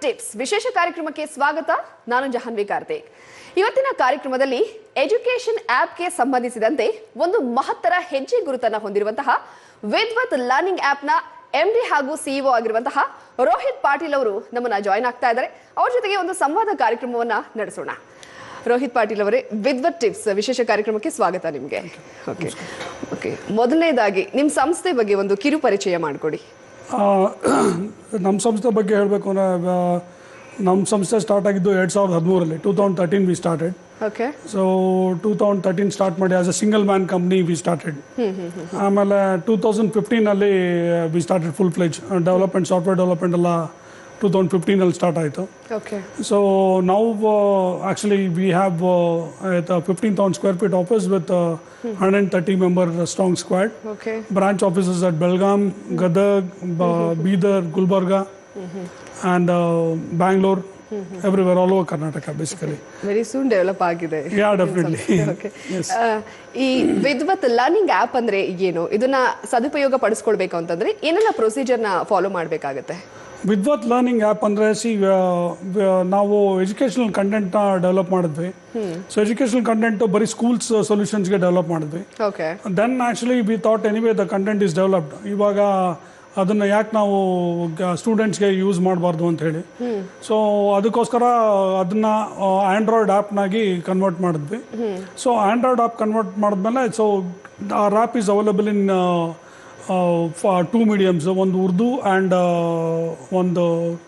Tips ವಿಶೇಷ ಕಾರ್ಯಕ್ರಮಕ್ಕೆ ಸ್ವಾಗತ. ನಾನು ಜಾಹ್ನವಿ ಕಾರ್ತಿಕ್. ಇವತ್ತಿನ ಕಾರ್ಯಕ್ರಮದಲ್ಲಿ ಎಜುಕೇಶನ್ ಆಪ್ಗೆ ಸಂಬಂಧಿಸಿದಂತೆ ಒಂದು ಮಹತ್ತರ ಹೆಜ್ಜೆ ಗುರುತನ್ನು ಹೊಂದಿರುವಂತಹ ವಿದ್ವತ್ ಲರ್ನಿಂಗ್ ಆಪ್ನ ಎಂಡಿ ಹಾಗೂ ಸಿಇಒ ಆಗಿರುವಂತಹ ರೋಹಿತ್ ಪಾಟೀಲ್ ಅವರು ನಮ್ಮನ್ನ ಜಾಯಿನ್ ಆಗ್ತಾ ಇದ್ದಾರೆ. ಅವ್ರ ಜೊತೆಗೆ ಒಂದು ಸಂವಾದ ಕಾರ್ಯಕ್ರಮವನ್ನ ನಡೆಸೋಣ. ರೋಹಿತ್ ಪಾಟೀಲ್ ಅವರೇ, ವಿದ್ವತ್ ಟಿಪ್ಸ್ ವಿಶೇಷ ಕಾರ್ಯಕ್ರಮಕ್ಕೆ ಸ್ವಾಗತ ನಿಮಗೆ. ಓಕೆ, ಮೊದಲನೇದಾಗಿ ನಿಮ್ಮ ಸಂಸ್ಥೆ ಬಗ್ಗೆ ಒಂದು ಕಿರು ಪರಿಚಯ ಮಾಡಿಕೊಡಿ. ನಮ್ಮ ಸಂಸ್ಥೆ ಬಗ್ಗೆ ಹೇಳಬೇಕು ಅಂದರೆ ನಮ್ಮ ಸಂಸ್ಥೆ ಸ್ಟಾರ್ಟ್ ಆಗಿದ್ದು 2013 2013 we started. Okay. So 2013 start ಮಾಡಿ as a single man company we started. ಆಮೇಲೆ 2015 we started full fledge development, software development ಎಲ್ಲ 2015 ಸ್ಟಾರ್ಟ್ ಆಯಿತು. ಓಕೆ. ಸೊ ನಾವು actually we have 15,000 square feet office with 130 member strong squad. Okay. Branch offices at Belgaum, Gadag, Bidar, Gulbarga, and Bangalore. Everywhere, all over Karnataka, basically. Very soon develop ಆಗಿದೆ. Yeah, definitely. Okay. Yes. ಈ ವಿದ್ವತ್ learning app ಅಂದ್ರೆ ಏನು? ಇದನ್ನ ಸದುಪಯೋಗ ಪಡಿಸ್ಕೊಳ್ಬೇಕು ಅಂತಂದ್ರೆ ಏನೆಲ್ಲ ಪ್ರೊಸೀಜರ್ನ follow ಮಾಡಬೇಕಾಗುತ್ತೆ? ವಿದ್ವತ್ learning app ಅಂದರೆ ನಾವು ಎಜುಕೇಷನಲ್ ಕಂಟೆಂಟ್ನ ಡೆವಲಪ್ ಮಾಡಿದ್ವಿ. ಸೊ ಎಜುಕೇಷನಲ್ ಕಂಟೆಂಟು ಬರೀ ಸ್ಕೂಲ್ಸ್ ಸೊಲ್ಯೂಷನ್ಸ್ಗೆ ಡೆವಲಪ್ ಮಾಡಿದ್ವಿ. Okay. Then actually we thought anyway the content is developed. ಇವಾಗ ಅದನ್ನು ಯಾಕೆ ನಾವು ಸ್ಟೂಡೆಂಟ್ಸ್ಗೆ ಯೂಸ್ ಮಾಡಬಾರ್ದು ಅಂತ ಹೇಳಿ, ಸೊ ಅದಕ್ಕೋಸ್ಕರ ಅದನ್ನು ಆ್ಯಂಡ್ರಾಯ್ಡ್ ಆ್ಯಪ್ನಾಗಿ ಕನ್ವರ್ಟ್ ಮಾಡಿದ್ವಿ. ಸೊ ಆ್ಯಂಡ್ರಾಯ್ಡ್ ಆ್ಯಪ್ ಕನ್ವರ್ಟ್ ಮಾಡಿದ್ಮೇಲೆ so our app is available in two mediums, one Urdu and one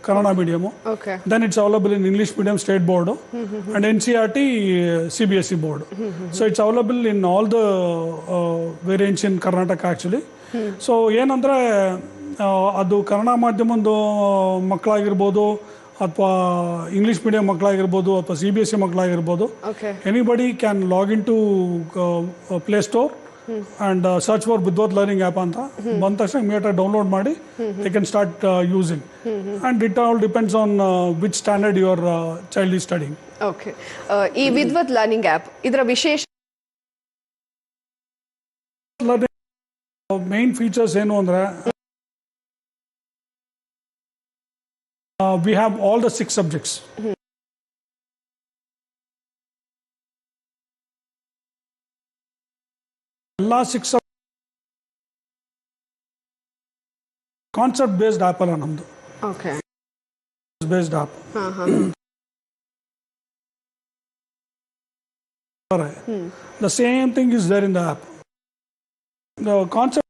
Kannada medium. Okay. Then it's available in English medium state board and NCERT CBSE board. So it's available in all the variants in Karnataka actually. So ಏನಂದರೆ ಅದು ಕನ್ನಡ ಮಾಧ್ಯಮದ ಮಕ್ಕಳಾಗಿರ್ಬೋದು ಅಥವಾ English medium ಮಕ್ಕಳಾಗಿರ್ಬೋದು ಅಥವಾ CBSE ಮಕ್ಕಳಾಗಿರ್ಬೋದು, anybody can log in to play store and search for Vidvat Learning app anta ಬಂದ ತಕ್ಷಣ immediate download ಮಾಡಿ they can start using. And it all depends on which standard your child is studying. Okay. ಈ ವಿದ್ವತ್ learning app ಇದರ ವಿಶೇಷ main features ಏನು ಅಂದರೆ we have all the 6 subjects. ಎಲ್ಲ 6 concept based app ಅಲ್ಲ ನಮ್ಮದು. Okay. Based app. The same thing is there in the app. The concept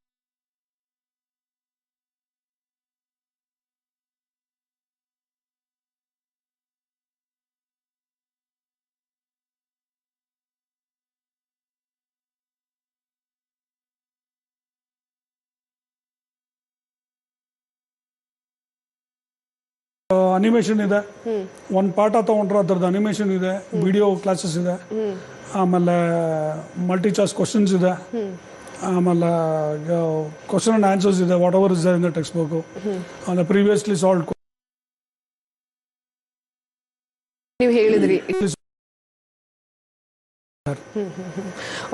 animation ಇದೆ. ಒಂದು ಪಾಠ ತೊಗೊಂಡ್ರೆ ಅದರದ್ದು ಅನಿಮೇಷನ್ ಇದೆ, ವಿಡಿಯೋ ಕ್ಲಾಸಸ್ ಇದೆ, ಆಮೇಲೆ ಮಲ್ಟಿ ಚಾಯ್ಸ್ ಕ್ವಶನ್ಸ್ ಇದೆ, ಆಮೇಲೆ ಕ್ವಶನ್ ಆ್ಯಂಡ್ ಆನ್ಸರ್ಸ್ ಇದೆ, what ever is in the text book, ಆಮೇಲೆ ಪ್ರೀವಿಯಸ್ಲಿ ಸಾಲ್ವ್ಡ್. ನೀವು ಹೇಳಿದ್ರಿ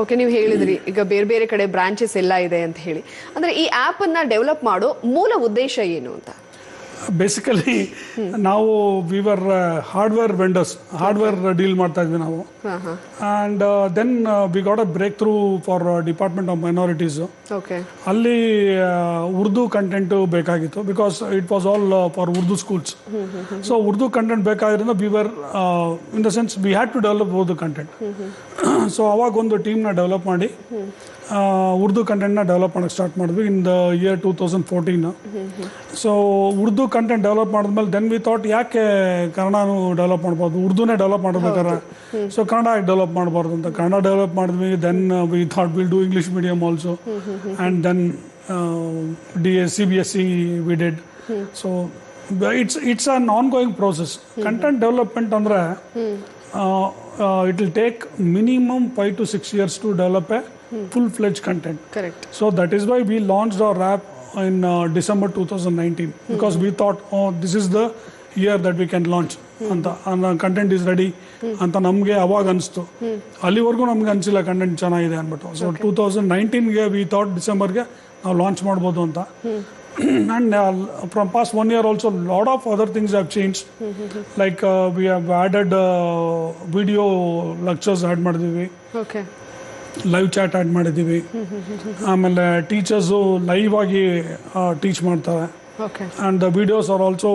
ಓಕೆ, ನೀವು ಹೇಳಿದ್ರಿ ಈಗ ಬೇರೆ ಬೇರೆ ಕಡೆ ಬ್ರಾಂಚಸ್ ಎಲ್ಲ ಇದೆ ಅಂತ ಹೇಳಿ. ಅಂದ್ರೆ ಈ ಆಪ್ ಅನ್ನ ಡೆವಲಪ್ ಮಾಡೋ ಮೂಲ ಉದ್ದೇಶ ಏನು ಅಂತ? ಬೇಸಿಕಲಿ ನಾವು we were hardware vendors, hardware deal ಮಾಡ್ತಾ ಇದ್ವಿ ನಾವು. And then we got a breakthrough for department of minorities. ಅಲ್ಲಿ ಉರ್ದು ಕಂಟೆಂಟು ಬೇಕಾಗಿತ್ತು, because it was all for Urdu schools. So Urdu content ಬೇಕಾಗಿರೋದ್ರಿಂದ we were in the sense we had to develop Urdu content. So ಅವಾಗ ಒಂದು ಟೀಮ್ನ develop ಮಾಡಿ ಉರ್ದು ಕಂಟೆಂಟ್ನ develop ಮಾಡೋಕ್ಕೆ start ಮಾಡಿದ್ವಿ in the year 2014. So Urdu content develop ಮಾಡಿದ್ಮೇಲೆ ದೆನ್ ವಿ ಥಾಟ್ ಯಾಕೆ ಕನ್ನಡನೂ ಡೆವಲಪ್ ಮಾಡ್ಬೋದು, ಉರ್ದುನೇ ಡೆವಲಪ್ ಮಾಡ್ಬೇಕಾರೆ ಸೊ ಕನ್ನಡ ಯಾಕೆ ಡೆವಲಪ್ ಮಾಡಬಾರ್ದು ಅಂತ ಕನ್ನಡ ಡೆವಲಪ್ ಮಾಡಿದ್ವಿ. Then we thought will do English medium also, and then CBSE we did. So it's an ongoing process. Content development ಅಂದರೆ it will take minimum 5 to 6 years to develop a full-fledged content. Correct. So that is why we launched our app in December 2019, because we thought, oh, this is the year that we can launch and the content is ready ಅಂತ ನಮಗೆ ಅವಾಗ ಅನಿಸ್ತು. ಅಲ್ಲಿವರೆಗೂ ನಮ್ಗೆ ಅನಿಸಿಲ್ಲ content ಚೆನ್ನಾಗಿದೆ ಅಂದ್ಬಿಟ್ಟು. So 2019ಗೆ we thought ಡಿಸೆಂಬರ್ಗೆ ನಾವು ಲಾಂಚ್ ಮಾಡ್ಬೋದು ಅಂತ. And from past 1 year also, a lot of other things have changed. Like we have added video lectures add ಮಾಡಿದ್ದೀವಿ, ಓಕೆ ಲೈವ್ ಚಾಟ್ ಆ್ಯಡ್ ಮಾಡಿದ್ದೀವಿ. ಆಮೇಲೆ ಟೀಚರ್ಸು ಲೈವ್ ಆಗಿ ಟೀಚ್ ಮಾಡ್ತಾರೆ. Okay And the videos are also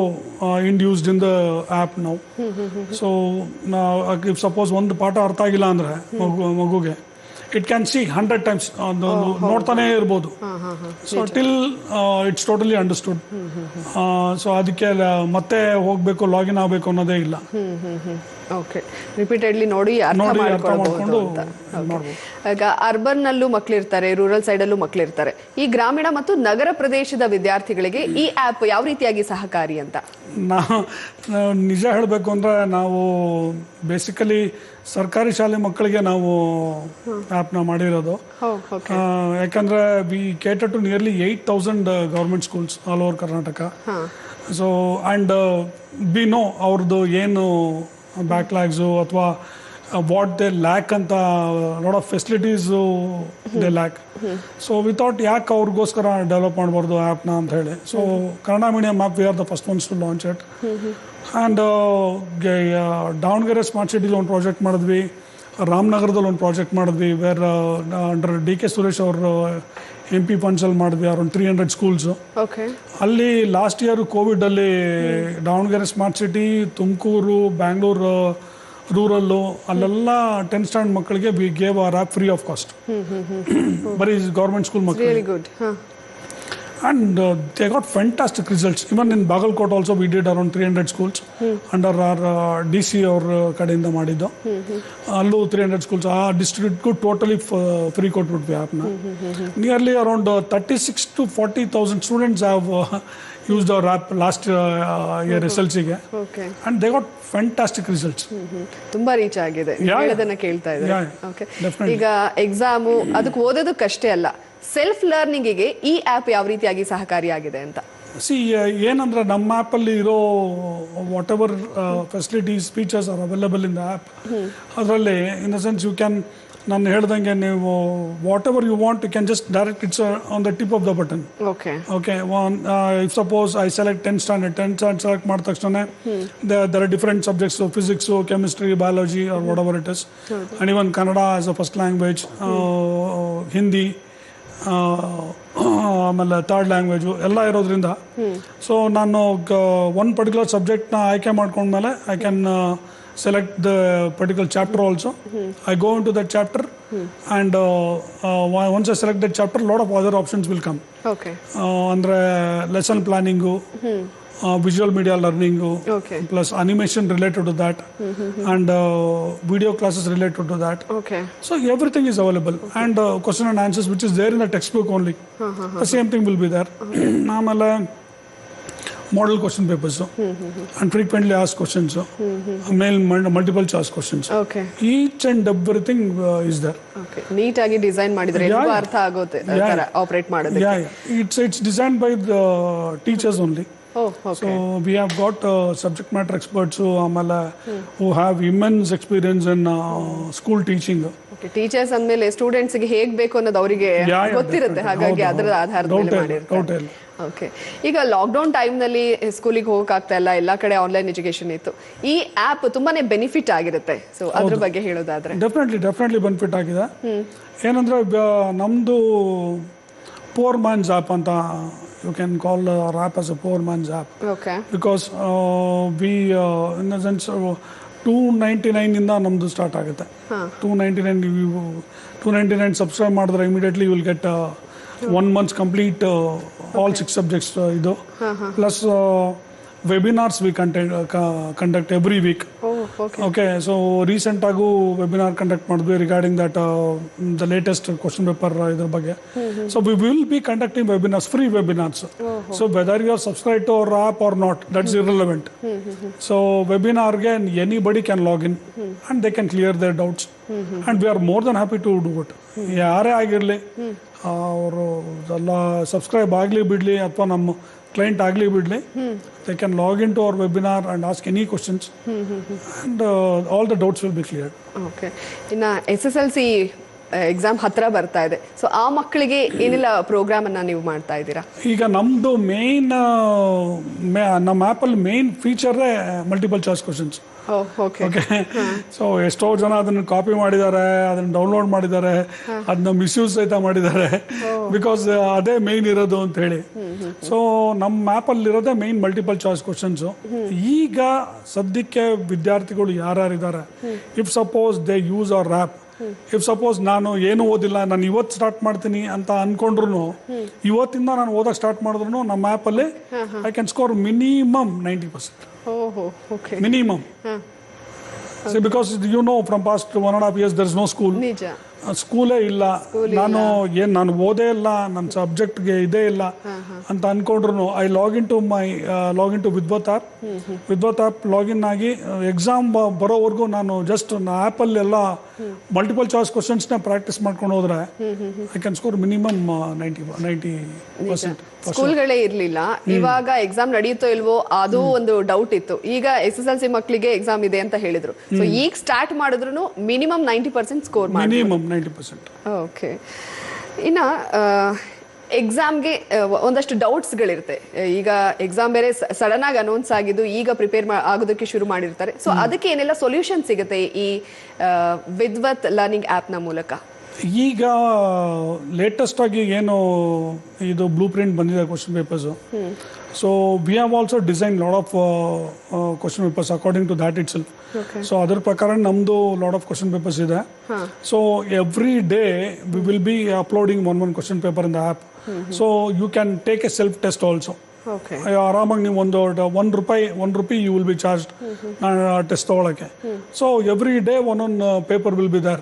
induced in the app now. So if suppose ಒಂದು ಪಾಠ ಅರ್ಥ ಆಗಿಲ್ಲ ಅಂದರೆ ಮಗುಗೆ ಇಟ್ ಕ್ಯಾನ್ ಸಿ 100 times ನೋಡ್ತಾನೆ ಇರ್ಬೋದು. So till it's totally understood. So ಅದಕ್ಕೆ ಮತ್ತೆ ಹೋಗಬೇಕು ಲಾಗಿನ್ ಆಗಬೇಕು ಅನ್ನೋದೇ ಇಲ್ಲ. ಓಕೆ ರಿಪೀಟೆಡ್ಲಿ ನೋಡಿ ಅರ್ಥ ಮಾಡ್ಕೊಂಡು ಈಗ ಅರ್ಬನ್ ನಲ್ಲೂ ಮಕ್ಕಳಿರ್ತಾರೆ, ರೂರಲ್ ಸೈಡಲ್ಲೂ ಮಕ್ಕಳಿರ್ತಾರೆ. ಈ ಗ್ರಾಮೀಣ ಮತ್ತು ನಗರ ಪ್ರದೇಶದ ವಿದ್ಯಾರ್ಥಿಗಳಿಗೆ ಈ ಆ್ಯಪ್ ಯಾವ ರೀತಿಯಾಗಿ ಸಹಕಾರಿ ಅಂತ? ನಿಜ ಹೇಳಬೇಕು ಅಂದರೆ ನಾವು ಬೇಸಿಕಲಿ ಸರ್ಕಾರಿ ಶಾಲೆ ಮಕ್ಕಳಿಗೆ ನಾವು ಆ್ಯಪ್ನ ಮಾಡಿರೋದು. ಯಾಕಂದರೆ we cater to nearly 8,000 government schools all over Karnataka. So and we know ಅವ್ರದ್ದು ಏನು ಬ್ಯಾಕ್ಲಾಗ್ಸು ಅಥವಾ ವಾಟ್ ದೇ ಲ್ಯಾಕ್ ಅಂತ lot of facilities they lack. So without ಯಾಕೆ ಅವ್ರಿಗೋಸ್ಕರ ಡೆವಲಪ್ ಮಾಡಬಾರ್ದು ಆ್ಯಪ್ನ ಅಂತ ಹೇಳಿ. So Kannada medium app we are the first ones to launch it. And Davanagere smart ಸಿಟೀಲಿ ಒಂದು ಪ್ರಾಜೆಕ್ಟ್ ಮಾಡಿದ್ವಿ, ರಾಮನಗರದಲ್ಲಿ ಒಂದು ಪ್ರಾಜೆಕ್ಟ್ ಮಾಡಿದ್ವಿ, where under D K Suresh ಅವರು MP ಫಂಡ್ಸಲ್ಲಿ ಮಾಡಿದ್ವಿ, ಅರೌಂಡ್ 300 ಸ್ಕೂಲ್ಸು. ಅಲ್ಲಿ ಲಾಸ್ಟ್ ಇಯರ್ ಕೋವಿಡಲ್ಲಿ Davanagere smart city, Tumakuru, Bangalore rural ಅಲ್ಲೆಲ್ಲ 10th ಸ್ಟ್ಯಾಂಡರ್ಡ್ ಮಕ್ಕಳಿಗೆ we gave our app free of cost. ಬರೀ ಗೌರ್ಮೆಂಟ್ ಸ್ಕೂಲ್ ಮಕ್ಕಳಿಗೆ. And they got fantastic results. Even in Bagalkot also we did around 300 schools under our DC ಅವ್ರ ಕಡೆಯಿಂದ ಮಾಡಿದ್ದು. ಅಲ್ಲೂ 300 schools ಆ ಡಿಸ್ಟ್ರಿಕ್ಟ್ಗೂ totally free ಕೊಟ್ಬಿಟ್ವಿ ಆ್ಯಪ್ನ. Nearly around 36,000 to 40,000 students have used our app last year SLCಗೆ. And they got fantastic results. ತುಂಬಾ reach ಆಗಿದೆ ಹೇಳೋದನ್ನ ಕೇಳ್ತಾ ಇದ್ದಾರೆ. ಓಕೆ ಈಗ ಎಕ್ಸಾಮು ಅದಕ್ಕೆ ಓದೋದಕ್ಕಷ್ಟೇ ಅಲ್ಲ, ಸೆಲ್ಫ್ ಲರ್ನಿಂಗಿಗೆ ಈ ಆ್ಯಪ್ ಯಾವ ರೀತಿಯಾಗಿ ಸಹಕಾರಿಯಾಗಿದೆ ಅಂತ? ಏನಂದ್ರೆ ನಮ್ಮ ಆ್ಯಪಲ್ಲಿ ಇರೋ whatever facilities features are available in the app. ಅದರಲ್ಲಿ in the sense you can, ನಾನು ಹೇಳ್ದಂಗೆ ನೀವು whatever you want you can just direct it's on the tip of the button. Okay if suppose I select 10th standard select ಮಾಡಿದ ತಕ್ಷಣ there are different subjects, so physics, chemistry, biology or whatever it is, and even Kannada as a first language, Hindi, ಆಮೇಲೆ third language ಎಲ್ಲ ಇರೋದ್ರಿಂದ so ನಾನು ಒಂದು particular ಸಬ್ಜೆಕ್ಟ್ನ ಆಯ್ಕೆ ಮಾಡ್ಕೊಂಡ್ಮೇಲೆ I can select the particular chapter also. I go into that chapter and once I select that chapter, a lot of other options will come. Okay. Andre lesson planning, visual media learning, plus animation related to that, and video classes related to that. Okay. So everything is available, and question and answers which is there in the textbook only. The same thing will be there. Namala model question papers and frequently asked questions, multiple choice questions. Okay. Each and everything is there. Okay. Neat agi design madidre ellu artha agote tara operate ಮಾಡೋದಕ್ಕೆ. It's designed by the teachers only. Oh, okay. So we have got subject matter experts who have immense experience in school teaching. Okay. Teachers ಅಂದಮೇಲೆ students ಗೆ ಹೇಗೆ ಬೇಕು ಅನ್ನೋದು ಅವರಿಗೆ ಗೊತ್ತಿರುತ್ತೆ, ಹಾಗಾಗಿ ಅದರ ಆಧಾರದ ಮೇಲೆ ಮಾಡಿರ್ತಾರೆ. ಓಕೆ. ಈಗ ಲಾಕ್ಡೌನ್ ಟೈಮ್ನಲ್ಲಿ ಸ್ಕೂಲಿಗೆ ಹೋಗೋಕ್ಕಾಗ್ತಾ ಇಲ್ಲ, ಎಲ್ಲ ಕಡೆ ಆನ್ಲೈನ್ ಎಜುಕೇಶನ್ ಇತ್ತು. ಈ ಆ್ಯಪ್ ತುಂಬಾನೇ ಬೆನಿಫಿಟ್ ಆಗಿರುತ್ತೆ. ಸೊ ಅದ್ರ ಬಗ್ಗೆ ಹೇಳೋದಾದ್ರೆ ಡೆಫಿನೆಟ್ಲಿ ಬೆನಿಫಿಟ್ ಆಗಿದೆ. ಏನಂದ್ರೆ ನಮ್ದು ಪೋರ್ ಮ್ಯಾನ್ಸ್ ಆ್ಯಪ್ ಅಂತ you can call our app as a poor man's app. Okay. Because we in the sense $299 ಇಂದ ನಮ್ದು ಸ್ಟಾರ್ಟ್ ಆಗುತ್ತೆ. $299 ಸಬ್ಸ್ಕ್ರೈಬ್ ಮಾಡಿದ್ರೆ immediately you will get 1 month complete all 6 subjects ಇದು plus webinars we conduct every week. Okay, so recent ಆಗು webinar conduct ಮಾಡಿದ್ವಿ regarding that the latest question paper ಇದ್ರ ಬಗ್ಗೆ. So we will be conducting webinars, free webinars. So whether you are subscribed to our app or not, that's irrelevant. So webinar ಗೆ anybody can log in and they can clear their doubts, and we are more than happy to do it. ಯಾರೇ ಆಗಿರಲಿ, ಅವರು ಎಲ್ಲ subscribe ಆಗಲಿ ಬಿಡಲಿ ಅಥವಾ ನಮ್ಮ client ಆಗಲಿ ಬಿಡಲಿ, they can log into our webinar and ask any questions, and all the doubts will be cleared. Okay. ಇನ್ನು SSLC ಎಕ್ಸಾಮ್ ಹತ್ರ ಬರ್ತಾ ಇದೆ, ಸೊ ಆ ಮಕ್ಕಳಿಗೆ ಏನೆಲ್ಲ ಪ್ರೋಗ್ರಾಮ್ ಅನ್ನ ನೀವು ಮಾಡ್ತಾ ಇದ್ದೀರಾ? ಈಗ ನಮ್ಮದು ಮೇನ್ ನಮ್ಮ ಆ್ಯಪಲ್ಲಿ ಮೇನ್ ಫೀಚರೇ multiple choice questions. Okay, so ಎಷ್ಟೋ ಜನ ಅದನ್ನು ಕಾಪಿ ಮಾಡಿದ್ದಾರೆ, ಅದನ್ನು ಡೌನ್ಲೋಡ್ ಮಾಡಿದ್ದಾರೆ, ಅದನ್ನ ಮಿಸ್ಯೂಸ್ ಸಹಿತ ಮಾಡಿದ್ದಾರೆ. ಬಿಕಾಸ್ ಅದೇ ಮೇನ್ ಇರೋದು ಅಂತ ಹೇಳಿ. ಸೊ ನಮ್ಮ ಆ್ಯಪಲ್ಲಿ ಇರೋದೇ ಮೇನ್ ಮಲ್ಟಿಪಲ್ ಚಾಯ್ಸ್ ಕ್ವಶನ್ಸು. ಈಗ ಸದ್ಯಕ್ಕೆ ವಿದ್ಯಾರ್ಥಿಗಳು ಯಾರ್ಯಾರಿದ್ದಾರೆ, if suppose they use our app, if suppose ನಾನು ಏನು ಓದಿಲ್ಲ, ನಾನು ಇವತ್ತು ಸ್ಟಾರ್ಟ್ ಮಾಡ್ತೀನಿ ಅಂತ ಅನ್ಕೊಂಡ್ರು, ಇವತ್ತಿಂದ ನಾನು ಓದಕ್ಕೆ ಸ್ಟಾರ್ಟ್ ಮಾಡಿದ್ರು ನಮ್ಮ ಆ್ಯಪಲ್ಲಿ I can score minimum 90%. Minimum. See, because you know from past 1.5 years there is no school. ಸ್ಕೂಲೇ ಇಲ್ಲ, ನಾನು ಓದೇ ಇಲ್ಲ, ನನ್ನ ಸಬ್ಜೆಕ್ಟ್ಗೆ ಇದೇ ಇಲ್ಲ ಅಂತ ಅನ್ಕೊಂಡ್ರು I login to Vidvat app login ಆಗಿ ಎಕ್ಸಾಮ್ ಬರೋವರೆಗೂ ನಾನು ಜಸ್ಟ್ ಆ್ಯಪಲ್ಲಿ ಎಲ್ಲ ಮಲ್ಟಿಪಲ್ ಚಾಯ್ಸ್ ಕ್ವಶನ್ಸ್ನ ಪ್ರಾಕ್ಟೀಸ್ ಮಾಡ್ಕೊಂಡು ಹೋದ್ರೆ ಐ ಕ್ಯಾನ್ ಸ್ಕೋರ್ ಮಿನಿಮಮ್ 90%. ಸ್ಕೂಲ್ಗಳೇ ಇರ್ಲಿಲ್ಲ, ಇವಾಗ ಎಕ್ಸಾಮ್ ನಡೆಯುತ್ತೋ ಇಲ್ವೋ ಅದು ಒಂದು ಡೌಟ್ ಇತ್ತು. ಈಗ SSLC ಮಕ್ಕಳಿಗೆ ಎಕ್ಸಾಮ್ ಇದೆ ಅಂತ ಹೇಳಿದ್ರು, ಸೊ ಈಗ ಸ್ಟಾರ್ಟ್ ಮಾಡಿದ್ರು ಮಿನಿಮಮ್ 90% ಸ್ಕೋರ್ ಮಾಡಿ. ಮಿನಿಮಮ್ 90%. ಓಕೆ. ಇನ್ನ ಎಕ್ಸಾಮ್ಗೆ ಒಂದಷ್ಟು ಡೌಟ್ಸ್ಗಳಿರುತ್ತೆ. ಈಗ ಎಕ್ಸಾಮ್ ಬೇರೆ ಸಡನ್ ಆಗಿ ಅನೌನ್ಸ್ ಆಗಿದ್ದು, ಈಗ ಪ್ರಿಪೇರ್ ಆಗೋದಕ್ಕೆ ಶುರು ಮಾಡಿರ್ತಾರೆ. ಸೊ ಅದಕ್ಕೆ ಏನೆಲ್ಲ ಸೊಲ್ಯೂಷನ್ ಸಿಗುತ್ತೆ ಈ ವಿದ್ವತ್ ಲರ್ನಿಂಗ್ ಆ್ಯಪ್ನ ಮೂಲಕ? ಈಗ ಲೇಟೆಸ್ಟ್ ಆಗಿ ಏನು ಇದು ಬ್ಲೂ ಪ್ರಿಂಟ್ ಬಂದಿದೆ question papers, so we have also design lot of question papers according to that itself. So ಅದ್ರ ಪ್ರಕಾರ ನಮ್ಮದು ಲಾಟ್ ಆಫ್ ಕ್ವಶನ್ ಪೇಪರ್ಸ್ ಇದೆ. So every day we will be uploading one question paper in the app. So you can take a self test also. ಆರಾಮಾಗಿ ನೀವು ಒಂದು ರೂಪಾಯಿ you will be charged test ತಗೊಳಕ್ಕೆ. So every day ಒಂದೊಂದು paper will be there.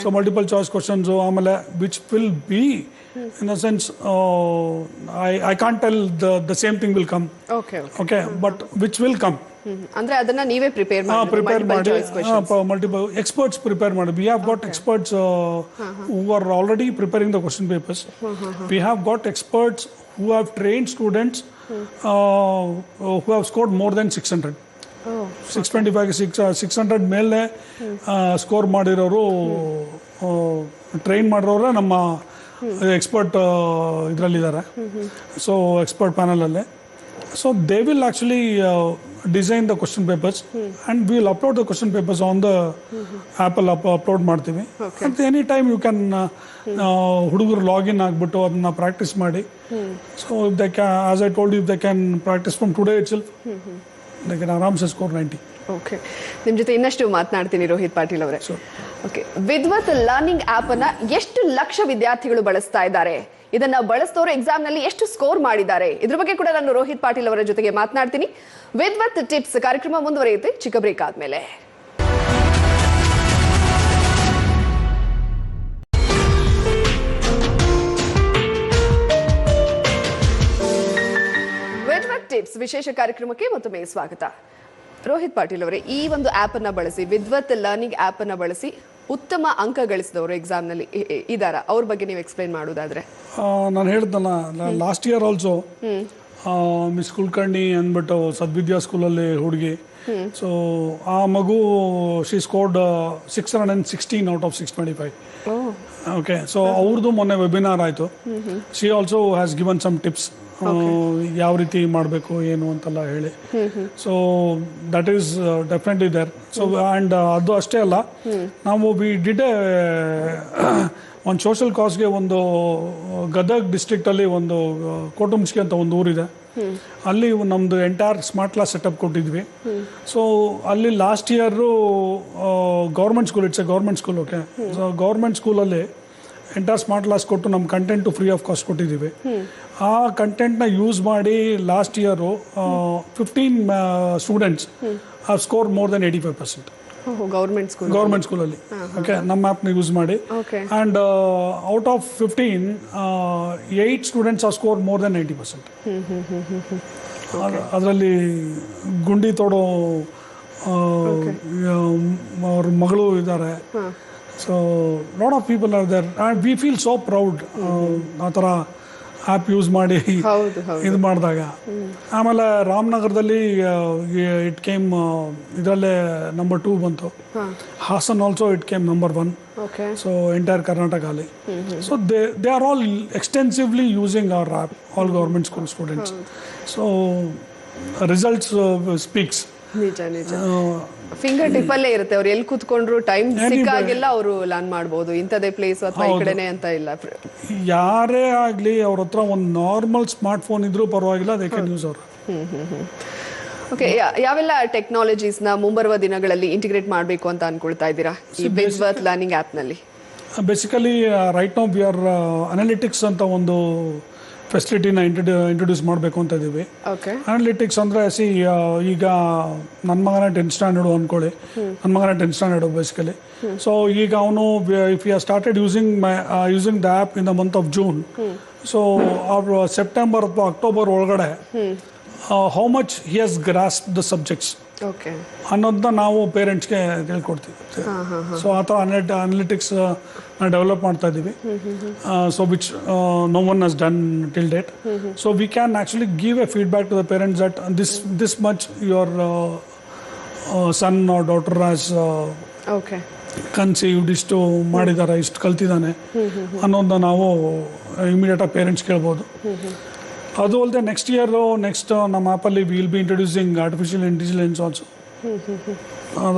So multiple choice questions, ಆಮೇಲೆ which will be in the sense I can't tell the same thing will come. Okay, but which will come ಅಂದ್ರೆ ಅದನ್ನ ನೀವೇ prepare ಮಾಡಿ multiple experts prepare ಮಾಡಿ. We have got experts who are already preparing the question papers. We have got experts who have trained students who have scored more than 600. 625 ಮೇಲೆ score ಮಾಡಿರೋರು, train ಮಾಡಿರೋರೆ ನಮ್ಮ expert ಇದರಲ್ಲಿದ್ದಾರೆ. So expert ಪ್ಯಾನಲಲ್ಲಿ. So they will actually design the question papers and we will upload the question papers on the Apple upload ಮಾಡ್ತೀವಿ. At any time you can ಹುಡುಗರು login ಆಗಿಬಿಟ್ಟು ಅದನ್ನ ಪ್ರಾಕ್ಟೀಸ್ ಮಾಡಿ. So if they can, as I told you, if they can practice from today itself, they can ಆರಾಮ್ಸೆ score 90. Okay, ನಿಮ್ಮ ಜೊತೆ ಇನ್ನಷ್ಟು ಮಾತನಾಡ್ತೀನಿ ರೋಹಿತ್ ಪಾಟೀಲ್ ಅವರೇ. ಓಕೆ, ವಿದ್ವತ್ ಲರ್ನಿಂಗ್ ಆ್ಯಪ್ ಅನ್ನ ಎಷ್ಟು ಲಕ್ಷ ವಿದ್ಯಾರ್ಥಿಗಳು ಬಳಸ್ತಾ ಇದ್ದಾರೆ, ಇದನ್ನ ಬಳಸಿದವರು ಎಕ್ಸಾಮ್ ನಲ್ಲಿ ಎಷ್ಟು ಸ್ಕೋರ್ ಮಾಡಿದ್ದಾರೆ, ಇದ್ರ ಬಗ್ಗೆ ಕೂಡ ನಾನು ರೋಹಿತ್ ಪಾಟೀಲ್ ಅವರ ಜೊತೆಗೆ ಮಾತನಾಡ್ತೀನಿ. ವಿದ್ವತ್ ಟಿಪ್ಸ್ ಕಾರ್ಯಕ್ರಮ ಮುಂದುವರಿಯುತ್ತೆ ಚಿಕ್ಕ ಬ್ರೇಕ್ ಆದ್ಮೇಲೆ. ವಿದ್ವತ್ ಟಿಪ್ಸ್ ವಿಶೇಷ ಕಾರ್ಯಕ್ರಮಕ್ಕೆ ಮತ್ತೊಮ್ಮೆ ಸ್ವಾಗತ. ರೋಹಿತ್ ಪಾಟೀಲ್ ಅವರೇ, ಈ ಒಂದು ಆಪ್ ಅನ್ನ ಬಳಸಿ, ವಿದ್ವತ್ ಲರ್ನಿಂಗ್ ಆಪ್ ಅನ್ನ ಬಳಸಿ ಉತ್ತಮ ಅಂಕ ಗಳಿಸಿದವರು ಎಕ್ಸಾಮ್ ನಲ್ಲಿ ಇದಾರ, ಅವ್ರ ಬಗ್ಗೆ ನೀವು ಎಕ್ಸ್ಪ್ಲೈನ್ ಮಾಡೋದಾದ್ರೆ? ನಾನು ಹೇಳ್ದಲ್ಲ, last year also miss Kulkarni ಅಂದ್ಬಿಟ್ಟು ಸದ್ವಿದ್ಯಾ ಸ್ಕೂಲಲ್ಲಿ ಹುಡುಗಿ, ಸೊ ಆ ಮಗು she scored 616 out of 625. Okay, so ಅವ್ರದ್ದು ಮೊನ್ನೆ ವೆಬಿನಾರ್ ಆಯಿತು. She also has given some tips, ಯಾವ ರೀತಿ ಮಾಡಬೇಕು ಏನು ಅಂತೆಲ್ಲ ಹೇಳಿ. So that is definitely there. So and ಅದು ಅಷ್ಟೇ ಅಲ್ಲ, ನಾವು ವಿ ಡಿಡ್ ಒಂದು ಸೋಷಲ್ ಕಾಸ್ಗೆ ಒಂದು ಗದಗ್ ಡಿಸ್ಟ್ರಿಕ್ಟಲ್ಲಿ ಒಂದು ಕೋಟುಂಬಿಸ್ಕೆ ಅಂತ ಒಂದು ಊರಿದೆ, ಅಲ್ಲಿ ನಮ್ಮದು ಎಂಟೈರ್ ಸ್ಮಾರ್ಟ್ ಕ್ಲಾಸ್ ಸೆಟಪ್ ಕೊಟ್ಟಿದ್ವಿ. ಸೊ ಅಲ್ಲಿ last year government school, it's A government school. Okay, so government ಸ್ಕೂಲಲ್ಲಿ ಎಂಟೈರ್ ಸ್ಮಾರ್ಟ್ ಕ್ಲಾಸ್ ಕೊಟ್ಟು ನಮ್ಮ ಕಂಟೆಂಟು ಫ್ರೀ ಆಫ್ ಕಾಸ್ಟ್ ಕೊಟ್ಟಿದ್ದೀವಿ. ಆ ಕಂಟೆಂಟ್ನ ಯೂಸ್ ಮಾಡಿ last year 15 students have score more than 85%. Government ಸ್ಕೂಲಲ್ಲಿ. Okay, ನಮ್ಮ ಆ್ಯಪ್ನ ಯೂಸ್ ಮಾಡಿ. And out of 15, 8 students R score more than 90%. ಅದರಲ್ಲಿ ಗುಂಡಿ ತೋಡೋ ಅವ್ರ ಮಗಳು ಇದ್ದಾರೆ. So lot of people are there and we feel so proud. ಆ ಥರ ಆ್ಯಪ್ ಯೂಸ್ ಮಾಡಿ ಹೌದು ಹೌದು ಇದು ಮಾಡಿದಾಗ. ಆಮೇಲೆ ರಾಮನಗರದಲ್ಲಿ ಇಟ್ ಕೇಮ್ ಇದರಲ್ಲೇ ನಂಬರ್ 2 ಬಂತು. Hassan also it came number 1. Okay so entire ಕರ್ನಾಟಕಲ್ಲಿ. So they are all extensively using our app, all government school students. So results speaks. ನಿಜ ನಿಜ. ಫಿಂಗರ್ ಟಿಪ್ ಅಲ್ಲೇ ಇರುತ್ತೆ, ಅವ್ರು ಎಲ್ಲಿ ಕೂತ್ಕೊಂಡ್ರು ಟೈಮ್ ಸಿಕ್ಕಾಗೆಲ್ಲ ಅವರು ಲಾನ್ ಮಾಡಬಹುದು. ಇಂಥದೇ ಪ್ಲೇಸ್ ಅಥವಾ ಈ ಕಡೆನೆ ಅಂತ ಇಲ್ಲ. ಯಾರೇ ಆಗಲಿ ಅವ್ರ ಹತ್ರ ಒಂದು ನಾರ್ಮಲ್ ಸ್ಮಾರ್ಟ್ ಫೋನ್ ಇದ್ರೂ ಪರವಾಗಿಲ್ಲ, ದೇ ಕ್ಯಾನ್ ಯೂಸ್ ಅವ್ರ. ಓಕೆ, ಯಾವೆಲ್ಲ ಟೆಕ್ನಾಲಜೀಸ್ ನ ಮುಂಬರುವ ದಿನಗಳಲ್ಲಿ ಇಂಟಿಗ್ರೇಟ್ ಮಾಡಬೇಕು ಅಂತ ಅನ್ಕೊಳ್ತಾ ಇದ್ದೀರಾ ಈ ವಿದ್ವತ್ ಲರ್ನಿಂಗ್ ಆಪ್ ನಲ್ಲಿ? Basically right now we are analytics ಅಂತ ಒಂದು ಫೆಸಿಲಿಟಿನ ಇಂಟ್ರೊಡ್ಯೂಸ್ ಮಾಡಬೇಕು ಅಂತ ಇದ್ದೀವಿ. ಅನಾಲಿಟಿಕ್ಸ್ ಅಂದರೆ ಈಗ ನನ್ನ ಮಗನ 10th ಸ್ಟ್ಯಾಂಡರ್ಡು ಅಂದ್ಕೊಳ್ಳಿ. ನನ್ನ ಮಗನ 10th ಸ್ಟ್ಯಾಂಡರ್ಡು ಬೇಸಿಕಲಿ. ಸೊ ಈಗ ಅವನು if you started using the app in the month of June, so ಅವ್ರು ಸೆಪ್ಟೆಂಬರ್ ಅಥವಾ ಅಕ್ಟೋಬರ್ ಒಳಗಡೆ how much he has grasp the subjects ಅನ್ನೋದನ್ನ ನಾವು ಪೇರೆಂಟ್ಸ್ಗೆ ಹೇಳ್ಕೊಡ್ತೀವಿ. ಸೊ ಆ ಥರ ಅನಾಲಿಟಿಕ್ಸ್ ಡೆವಲಪ್ ಮಾಡ್ತಾ ಇದ್ದೀವಿ. So which no one has done till date. So we can actually give a feedback to the parents that this much your son or daughter has conceived, ಇಷ್ಟು ಮಾಡಿದ್ದಾರೆ, ಇಷ್ಟು ಕಲ್ತಿದ್ದಾನೆ ಅನ್ನೋದನ್ನ ನಾವು ಇಮಿಡಿಯೇಟಾಗಿ ಪೇರೆಂಟ್ಸ್ ಕೇಳ್ಬೋದು. ಅದು ಅಲ್ಲದೆ ನೆಕ್ಸ್ಟ್ ನಮ್ಮ ಆ್ಯಪಲ್ಲಿ will be introducing artificial intelligence also.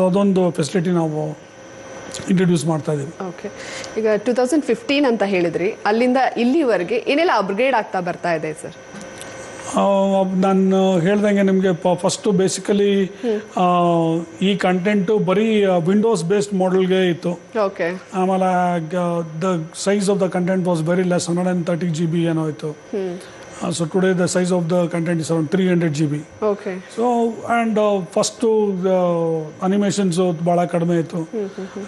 ಅದೊಂದು ಫೆಸಿಲಿಟಿ ನಾವು ಇಂಟ್ರೊಡ್ಯೂಸ್ ಮಾಡ್ತಾ ಇದ್ದೀವಿ. ಓಕೆ, ಈಗ 2015 ಅಂತ ಹೇಳಿದ್ರಿ, ಅಲ್ಲಿಂದ ಇಲ್ಲಿವರೆಗೆ ಏನೆಲ್ಲ ಅಪ್ಗ್ರೇಡ್ ಆಗ್ತಾ ಬರ್ತಾ ಇದೆ ಸರ್? ನಾನು ಹೇಳ್ದಂಗೆ ನಿಮಗೆ ಫಸ್ಟು ಬೇಸಿಕಲಿ ಈ ಕಂಟೆಂಟು ಬರೀ ವಿಂಡೋಸ್ ಬೇಸ್ಡ್ ಮಾಡೆಲ್ಗೆ ಇತ್ತು. ಓಕೆ, ಆಮೇಲೆ the size of the content was very less, 130 GB ಏನೋ ಇತ್ತು. So today the size of the content is around 300 GB. Okay. So and first animations bhala kadme ittu.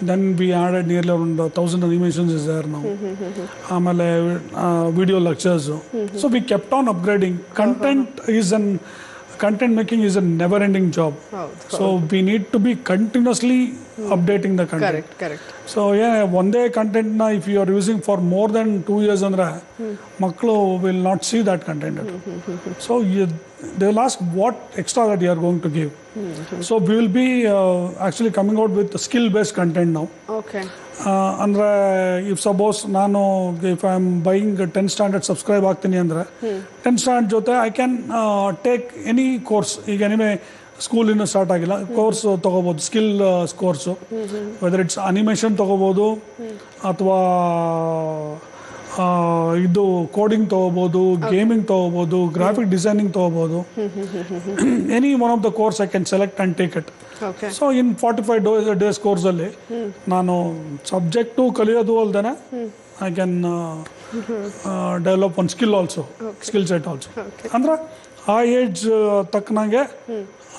Then we added nearly around 1000 animations is there now. Amale video lectures. So we kept on upgrading. Content making is a never ending job. So we need to be continuously updating the content. Correct. So one day content na if you are using for more than 2 years andre maklu will not see that content at all. So they will ask what extra that you are going to give. So we will be actually coming out with skill based content now. Okay. Andre if suppose nanu if I am buying 10th standard subscribe ಆಗ್ತೀನಿ ಅಂದ್ರೆ 10th standard ಜೊತೆ I can take any course. ಈಗ anyway school ಇನ್ನೂ start ಆಗಿಲ್ಲ, course ತೊಗೋಬೋದು, skill course, whether it's animation ತೊಗೋಬೋದು ಅಥವಾ ಇದು ಕೋಡಿಂಗ್ ತೊಗೋಬೋದು, ಗೇಮಿಂಗ್ ತೊಗೋಬೋದು, ಗ್ರಾಫಿಕ್ ಡಿಸೈನಿಂಗ್ ತೊಗೋಬೋದು. Any one of the course I can select and take it. So in 45 days ಕೋರ್ಸಲ್ಲಿ ನಾನು ಸಬ್ಜೆಕ್ಟು ಕಲಿಯೋದು ಅಲ್ದೇ I can develop one skill also, skill set also. ಅಂದ್ರೆ ಆ ಏಜ್ ತಕ್ಕನಾಗೆ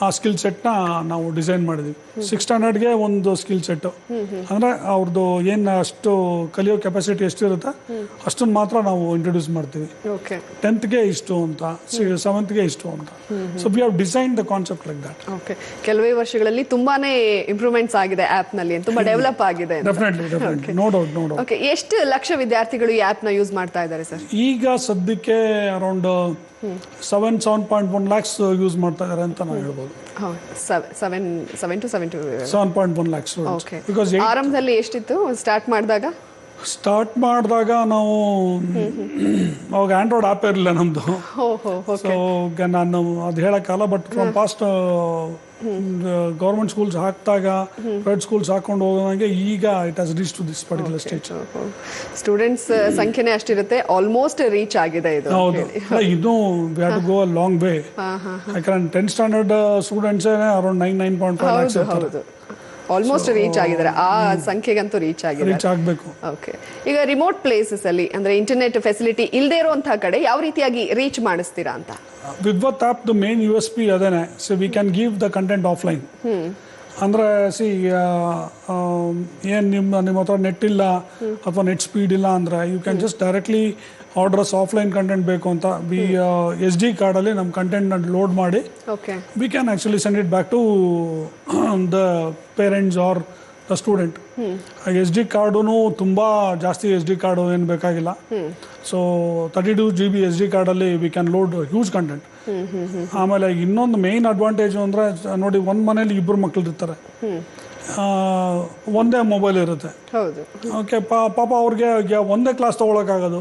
ಆ ಸ್ಕಿಲ್ ಸೆಟ್ನ ನಾವು ಡಿಸೈನ್ ಮಾಡಿದ್ವಿ. 6th ಸ್ಟ್ಯಾಂಡರ್ಡ್ಗೆ ಒಂದು ಸ್ಕಿಲ್ ಸೆಟ್ಟು, ಅಂದರೆ ಅವ್ರದ್ದು ಏನು ಅಷ್ಟು ಕಲಿಯೋ ಕೆಪಾಸಿಟಿ ಎಷ್ಟಿರುತ್ತೆ ಅಷ್ಟನ್ನು ಮಾತ್ರ ನಾವು ಇಂಟ್ರೊಡ್ಯೂಸ್ ಮಾಡ್ತೀವಿ. 10th ಇಷ್ಟು ಅಂತ, 7th ಇಷ್ಟು ಅಂತ. So we have design the concept like that. Okay, ಕೆಲವೇ ವರ್ಷಗಳಲ್ಲಿ ತುಂಬಾನೇ ಇಂಪ್ರೂವ್ಮೆಂಟ್ಸ್ ಆಗಿದೆ ಆಪ್ ನಲ್ಲಿ, ತುಂಬಾ ಡೆವಲಪ್ ಆಗಿದೆ. Definitely, no doubt. ಓಕೆ, ಎಷ್ಟು ಲಕ್ಷ ವಿದ್ಯಾರ್ಥಿಗಳು ಈ ಆಪ್ ನ ಯೂಸ್ ಮಾಡ್ತಾ ಇದ್ದಾರೆ ಸರ್? ಈಗ ಸದ್ಯಕ್ಕೆ ಅರೌಂಡ್ 7.1 lakhs ಯೂಸ್ ಮಾಡ್ತಾ ಇದ್ದಾರೆ ಅಂತ ನಾವು ಹೇಳ್ಬೋದು. 7.1 lakhs. ಬಿಕಾಸ್ ಆರಂಭದಲ್ಲಿ ಎಷ್ಟಿತ್ತು ಸ್ಟಾರ್ಟ್ ಮಾಡಿದಾಗ? ನಾವು ಅವಾಗ ಆಂಡ್ರಾಯ್ಡ್ ಆ್ಯಪ್ ಇರಲಿಲ್ಲ ನಮ್ಮದು. ಸೊ ನಾನು ಅದು ಹೇಳೋಕ್ಕಲ್ಲ, but from past government schools ಹಾಕಿದಾಗ ಪ್ರೈವೇಟ್ ಸ್ಕೂಲ್ಸ್ ಹಾಕೊಂಡು ಹೋಗೋದಂಗೆ ಈಗ it has reach to this particular stage. Students ಸಂಖ್ಯೆನೇ ಅಷ್ಟಿರುತ್ತೆ, ಆಲ್ಮೋಸ್ಟ್ ರೀಚ್ ಆಗಿದೆ ಇದು. ಹೌದು, ಇನ್ನೂ we have to go a long way. ಯಾಕಂದ್ರೆ 10th standard students around 9.5 lakhs ಇರ್ತಾರೆ. ಆಲ್ಮೋಸ್ಟ್ ರೀಚ್ ಆಗಿದ್ದಾರೆ, ಆ ಸಂಖ್ಯೆಗಂತೂ ರೀಚ್ ಆಗಬೇಕು. ಓಕೆ, ಈಗ ರಿಮೋಟ್ ಪ್ಲೇಸಸ್ ಅಲ್ಲಿ ಅಂದ್ರೆ ಇಂಟರ್ನೆಟ್ ಫೆಸಿಲಿಟಿ ಇಲ್ಲದೆ ಇರುವಂತಹ ಕಡೆ ಯಾವ ರೀತಿಯಾಗಿ ರೀಚ್ ಮಾಡಿಸ್ತೀರಾ ಅಂತ? ವಿದ್ವತ್ ಆಪ್ ದ ಮೇನ್ USP ಅದೇನೆ. So we can give the content offline. ಅಂದರೆ ಏನು ನಿಮ್ಮ ಹತ್ರ ನೆಟ್ ಇಲ್ಲ ಅಥವಾ ನೆಟ್ ಸ್ಪೀಡ್ ಇಲ್ಲ ಅಂದರೆ you can just directly orders offline content ಬೇಕು ಅಂತ SD ಕಾರ್ಡಲ್ಲಿ ನಮ್ಮ ಕಂಟೆಂಟ್ನ ಲೋಡ್ ಮಾಡಿ we can actually send it back to the parents or the student. S D card ತುಂಬ ಜಾಸ್ತಿ ಎಸ್ ಡಿ ಕಾರ್ಡು ಏನು ಬೇಕಾಗಿಲ್ಲ. ಸೊ 32 GB ಎಸ್ ಡಿ ಕಾರ್ಡಲ್ಲಿ we can load huge content. ಆಮೇಲೆ ಇನ್ನೊಂದು ಮೇಯ್ನ್ ಅಡ್ವಾಂಟೇಜು ಅಂದರೆ ನೋಡಿ, ಒಂದು ಮನೇಲಿ ಇಬ್ಬರು ಮಕ್ಕಳು ಇರ್ತಾರೆ, ಒಂದೇ ಮೊಬೈಲ್ ಇರುತ್ತೆ. ಓಕೆ, ಪಾಪ ಅವ್ರಿಗೆ ಒಂದೇ ಕ್ಲಾಸ್ ತೊಗೊಳಕ್ಕಾಗೋದು.